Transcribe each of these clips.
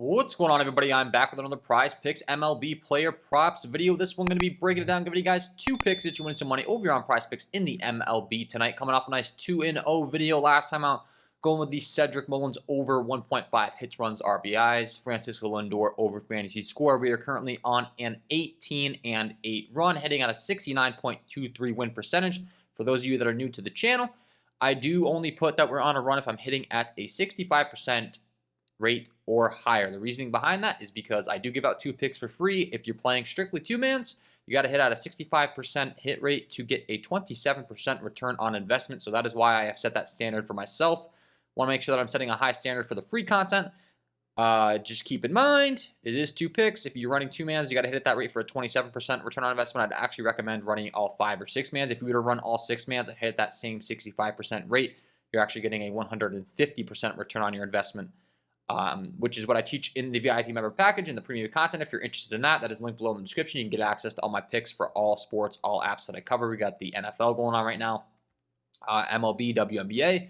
What's going on, everybody? I'm back with another Prizepicks MLB player props video. This one going to be breaking it down, giving you guys 2 picks that you win some money over here on Prizepicks in the MLB tonight. Coming off a nice 2-0 video last time out, going with the Cedric Mullins over 1.5 hits, runs, RBIs. Francisco Lindor over fantasy score. We are currently on an 18-8 run, heading at a 69.23 win percentage. For those of you that are new to the channel, I do only put that we're on a run if I'm hitting at a 65% rate or higher. The reasoning behind that is because I do give out 2 picks for free. If you're playing strictly 2-mans, you got to hit at a 65% hit rate to get a 27% return on investment. So that is why I have set that standard for myself. Want to make sure that I'm setting a high standard for the free content. Just keep in mind, it is 2 picks. If you're running 2-mans, you got to hit at that rate for a 27% return on investment. I'd actually recommend running all 5 or 6-mans. If you were to run all 6-mans and hit at that same 65% rate, you're actually getting a 150% return on your investment. Which is what I teach in the VIP member package and the premium content. If you're interested in that, that is linked below in the description. You can get access to all my picks for all sports, all apps that I cover. We got the NFL going on right now, MLB, WNBA.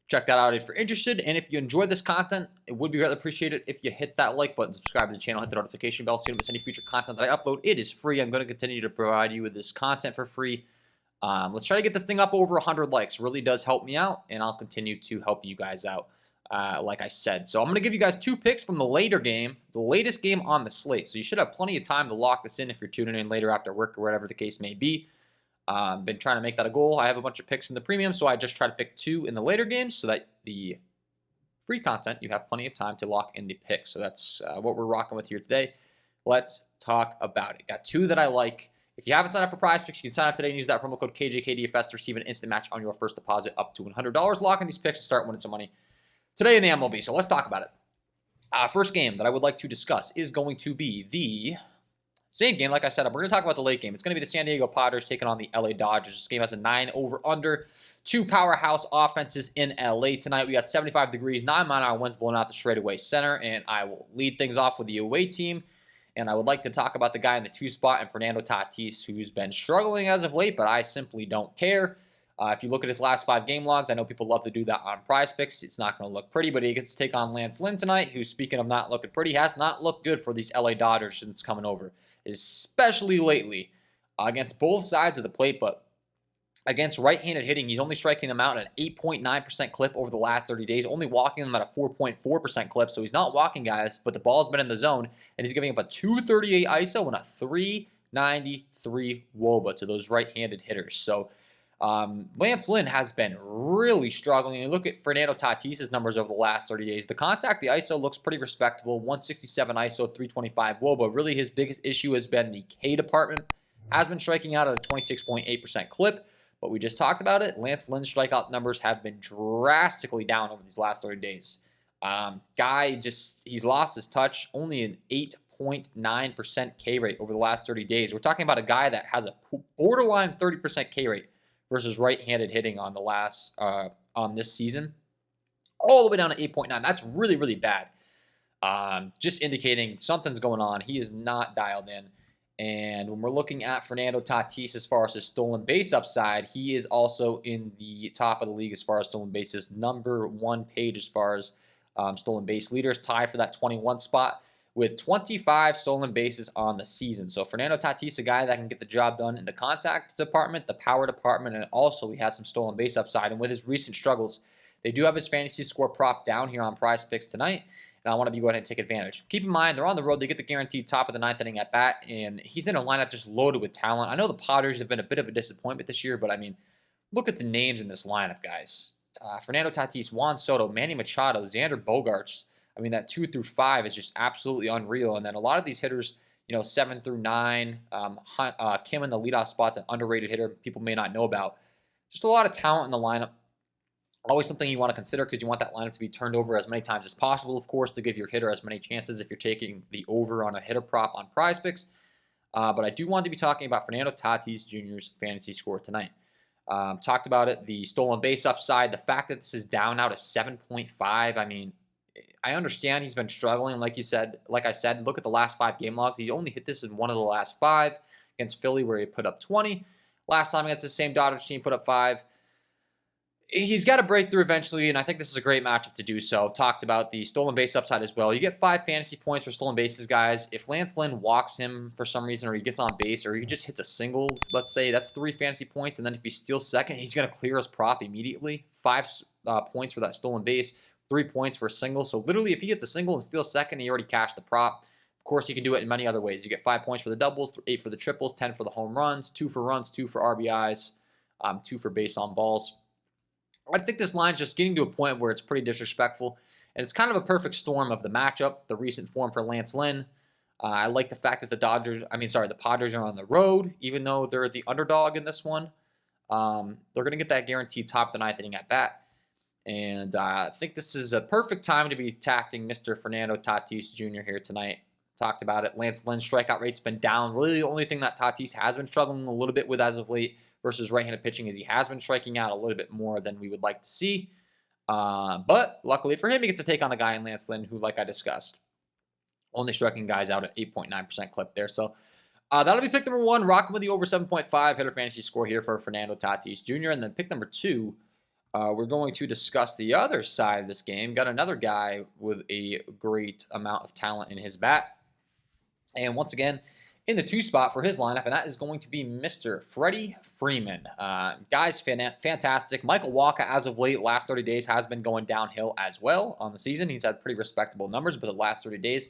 Check that out if you're interested. And if you enjoy this content, it would be greatly appreciated if you hit that like button, subscribe to the channel, hit the notification bell so you don't miss any future content that I upload. It is free. I'm going to continue to provide you with this content for free. Let's try to get this thing up over 100 likes. It really does help me out, and I'll continue to help you guys out. Like I said. So I'm going to give you guys 2 picks from the later game, the latest game on the slate. So you should have plenty of time to lock this in if you're tuning in later after work or whatever the case may be. Been trying to make that a goal. I have a bunch of picks in the premium, so I just try to pick 2 in the later games so that the free content, you have plenty of time to lock in the picks. So that's what we're rocking with here today. Let's talk about it. Got 2 that I like. If you haven't signed up for Prizepicks, you can sign up today and use that promo code KJK DFS to receive an instant match on your first deposit up to $100. Lock in these picks and start winning some money today in the MLB. So let's talk about it. First game that I would like to discuss is going to be the same game. Like I said, we're going to talk about the late game. It's going to be the San Diego Padres taking on the LA Dodgers. This game has a 9 over/under. 2 powerhouse offenses in LA tonight. We got 75 degrees, 9-mile-an-hour winds blowing out the straightaway center, and I will lead things off with the away team. And I would like to talk about the guy in the 2 spot and Fernando Tatis, who's been struggling as of late, but I simply don't care. If you look at his last 5 game logs, I know people love to do that on Prizepicks. It's not going to look pretty, but he gets to take on Lance Lynn tonight, who, speaking of not looking pretty, has not looked good for these LA Dodgers since coming over, especially lately against both sides of the plate. But against right-handed hitting, he's only striking them out at an 8.9% clip over the last 30 days, only walking them at a 4.4% clip. So he's not walking guys, but the ball's been in the zone, and he's giving up a 238 ISO and a 393 WOBA to those right-handed hitters. So Lance Lynn has been really struggling. You look at Fernando Tatis' numbers over the last 30 days. The contact, the ISO looks pretty respectable. 167 ISO, 325 WOBA. Really, his biggest issue has been the K department. Has been striking out at a 26.8% clip, but we just talked about it. Lance Lynn's strikeout numbers have been drastically down over these last 30 days. He's lost his touch. Only an 8.9% K rate over the last 30 days. We're talking about a guy that has a borderline 30% K rate versus right-handed hitting on the last on this season, all the way down to 8.9. That's really, really bad. Just indicating something's going on. He is not dialed in. And when we're looking at Fernando Tatis as far as his stolen base upside, he is also in the top of the league as far as stolen bases. Number 1 page as far as stolen base leaders, tied for that 21 spot, with 25 stolen bases on the season. So Fernando Tatis, a guy that can get the job done in the contact department, the power department, and also he has some stolen base upside. And with his recent struggles, they do have his fantasy score prop down here on Prizepicks tonight, and I want to be going ahead and take advantage. Keep in mind, they're on the road. They get the guaranteed top of the 9th inning at bat, and he's in a lineup just loaded with talent. I know the Padres have been a bit of a disappointment this year, but I mean, look at the names in this lineup, guys. Fernando Tatis, Juan Soto, Manny Machado, Xander Bogaerts. I mean, that 2 through 5 is just absolutely unreal. And then a lot of these hitters, 7 through 9, Kim in the leadoff spot's an underrated hitter people may not know about. Just a lot of talent in the lineup. Always something you want to consider because you want that lineup to be turned over as many times as possible, of course, to give your hitter as many chances if you're taking the over on a hitter prop on Prizepicks. But I do want to be talking about Fernando Tatis Jr.'s fantasy score tonight. Talked about it, the stolen base upside, the fact that this is down now to 7.5. I mean, I understand he's been struggling, like I said, look at the last 5 game logs. He only hit this in 1 of the last 5 against Philly, where he put up 20. Last time against the same Dodgers team, put up 5. He's got to break through eventually, and I think this is a great matchup to do so. Talked about the stolen base upside as well. You get 5 fantasy points for stolen bases, guys. If Lance Lynn walks him for some reason, or he gets on base, or he just hits a single, let's say, that's 3 fantasy points. And then if he steals second, he's going to clear his prop immediately. 5 points for that stolen base, 3 points for a single. So literally, if he gets a single and steals second, he already cashed the prop. Of course, you can do it in many other ways. You get 5 points for the doubles, 8 for the triples, 10 for the home runs, 2 for runs, 2 for RBIs, 2 for base on balls. I think this line's just getting to a point where it's pretty disrespectful, and it's kind of a perfect storm of the matchup, the recent form for Lance Lynn. I like the fact that the Padres are on the road, even though they're the underdog in this one. They're going to get that guaranteed top of the 9th inning at bat. And I think this is a perfect time to be attacking Mr. Fernando Tatis Jr. here tonight. Talked about it. Lance Lynn's strikeout rate's been down. Really, the only thing that Tatis has been struggling a little bit with as of late versus right-handed pitching is he has been striking out a little bit more than we would like to see. But luckily for him, he gets to take on a guy in Lance Lynn who, like I discussed, only striking guys out at 8.9% clip there. So that'll be pick number 1, rocking with the over 7.5 hitter fantasy score here for Fernando Tatis Jr. And then pick number 2, we're going to discuss the other side of this game. Got another guy with a great amount of talent in his bat. And once again, in the 2 spot for his lineup, and that is going to be Mr. Freddie Freeman. Guy's fantastic. Michael Wacha, as of late, last 30 days, has been going downhill as well on the season. He's had pretty respectable numbers, but the last 30 days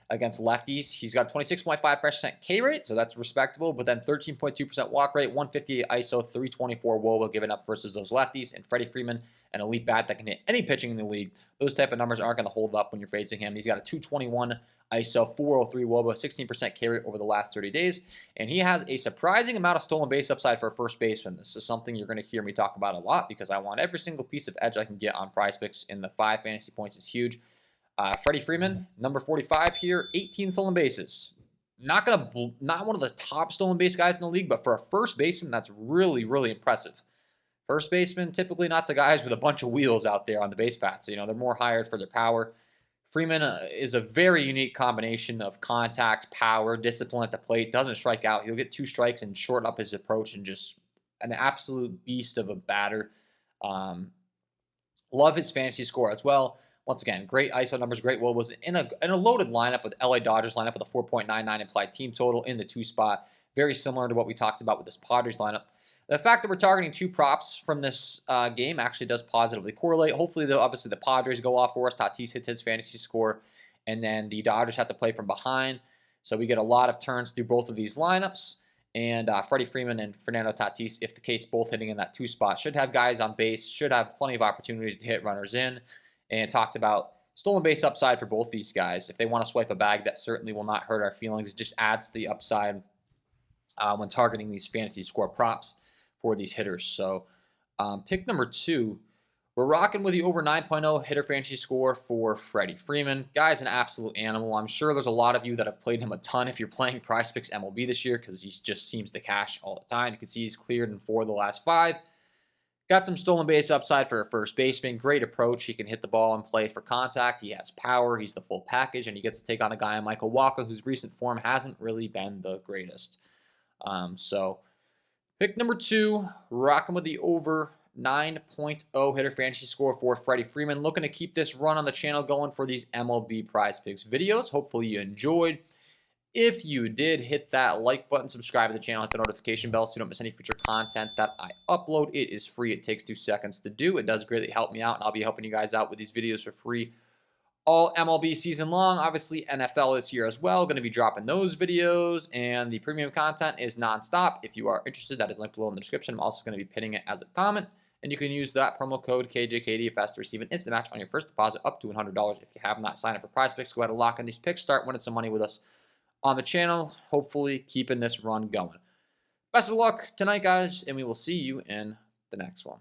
against lefties, he's got a 26.5% K rate, so that's respectable, but then 13.2% walk rate, 158 ISO, 324 WOBA given up versus those lefties, and Freddie Freeman, an elite bat that can hit any pitching in the league. Those type of numbers aren't going to hold up when you're facing him. He's got a 221 ISO, 403 WOBA, 16% K rate over the last 30 days, and he has a surprising amount of stolen base upside for a first baseman. This is something you're going to hear me talk about a lot because I want every single piece of edge I can get on Prizepicks, and the 5 fantasy points is huge. Freddie Freeman, number 45 here, 18 stolen bases. Not one of the top stolen base guys in the league, but for a first baseman, that's really, really impressive. First baseman, typically not the guys with a bunch of wheels out there on the base paths. You know, they're more hired for their power. Freeman is a very unique combination of contact, power, discipline at the plate. Doesn't strike out. He'll get 2 strikes and shorten up his approach, and just an absolute beast of a batter. Love his fantasy score as well. Once again, great ISO numbers, great wobas in a loaded lineup with LA Dodgers lineup with a 4.99 implied team total in the 2 spot. Very similar to what we talked about with this Padres lineup. The fact that we're targeting 2 props from this game actually does positively correlate. Hopefully, obviously, the Padres go off for us. Tatis hits his fantasy score, and then the Dodgers have to play from behind. So we get a lot of turns through both of these lineups. And Freddie Freeman and Fernando Tatis, if the case, both hitting in that 2 spot, should have guys on base, should have plenty of opportunities to hit runners in. And talked about stolen base upside for both these guys. If they want to swipe a bag, that certainly will not hurt our feelings. It just adds to the upside when targeting these fantasy score props for these hitters. So pick number 2, we're rocking with the over 9.0 hitter fantasy score for Freddie Freeman. Guy's an absolute animal. I'm sure there's a lot of you that have played him a ton if you're playing Prizepicks MLB this year because he just seems to cash all the time. You can see he's cleared in 4 of the last 5. Got some stolen base upside for a first baseman. Great approach. He can hit the ball and play for contact. He has power. He's the full package, and he gets to take on a guy, Michael Wacha, whose recent form hasn't really been the greatest. So pick number 2, rocking with the over 9.0 hitter fantasy score for Freddie Freeman. Looking to keep this run on the channel going for these MLB Prizepicks videos. Hopefully you enjoyed. If you did, hit that like button, subscribe to the channel, hit the notification bell so you don't miss any future content that I upload. It is free. It takes 2 seconds to do. It does greatly help me out, and I'll be helping you guys out with these videos for free all MLB season long. Obviously, NFL is here as well. Going to be dropping those videos, and the premium content is nonstop. If you are interested, that is linked below in the description. I'm also going to be pinning it as a comment, and you can use that promo code KJK DFS to receive an instant match on your first deposit up to $100. If you have not signed up for Prizepicks, go ahead and lock in these picks. Start winning some money with us on the channel, hopefully keeping this run going. Best of luck tonight, guys, and we will see you in the next one.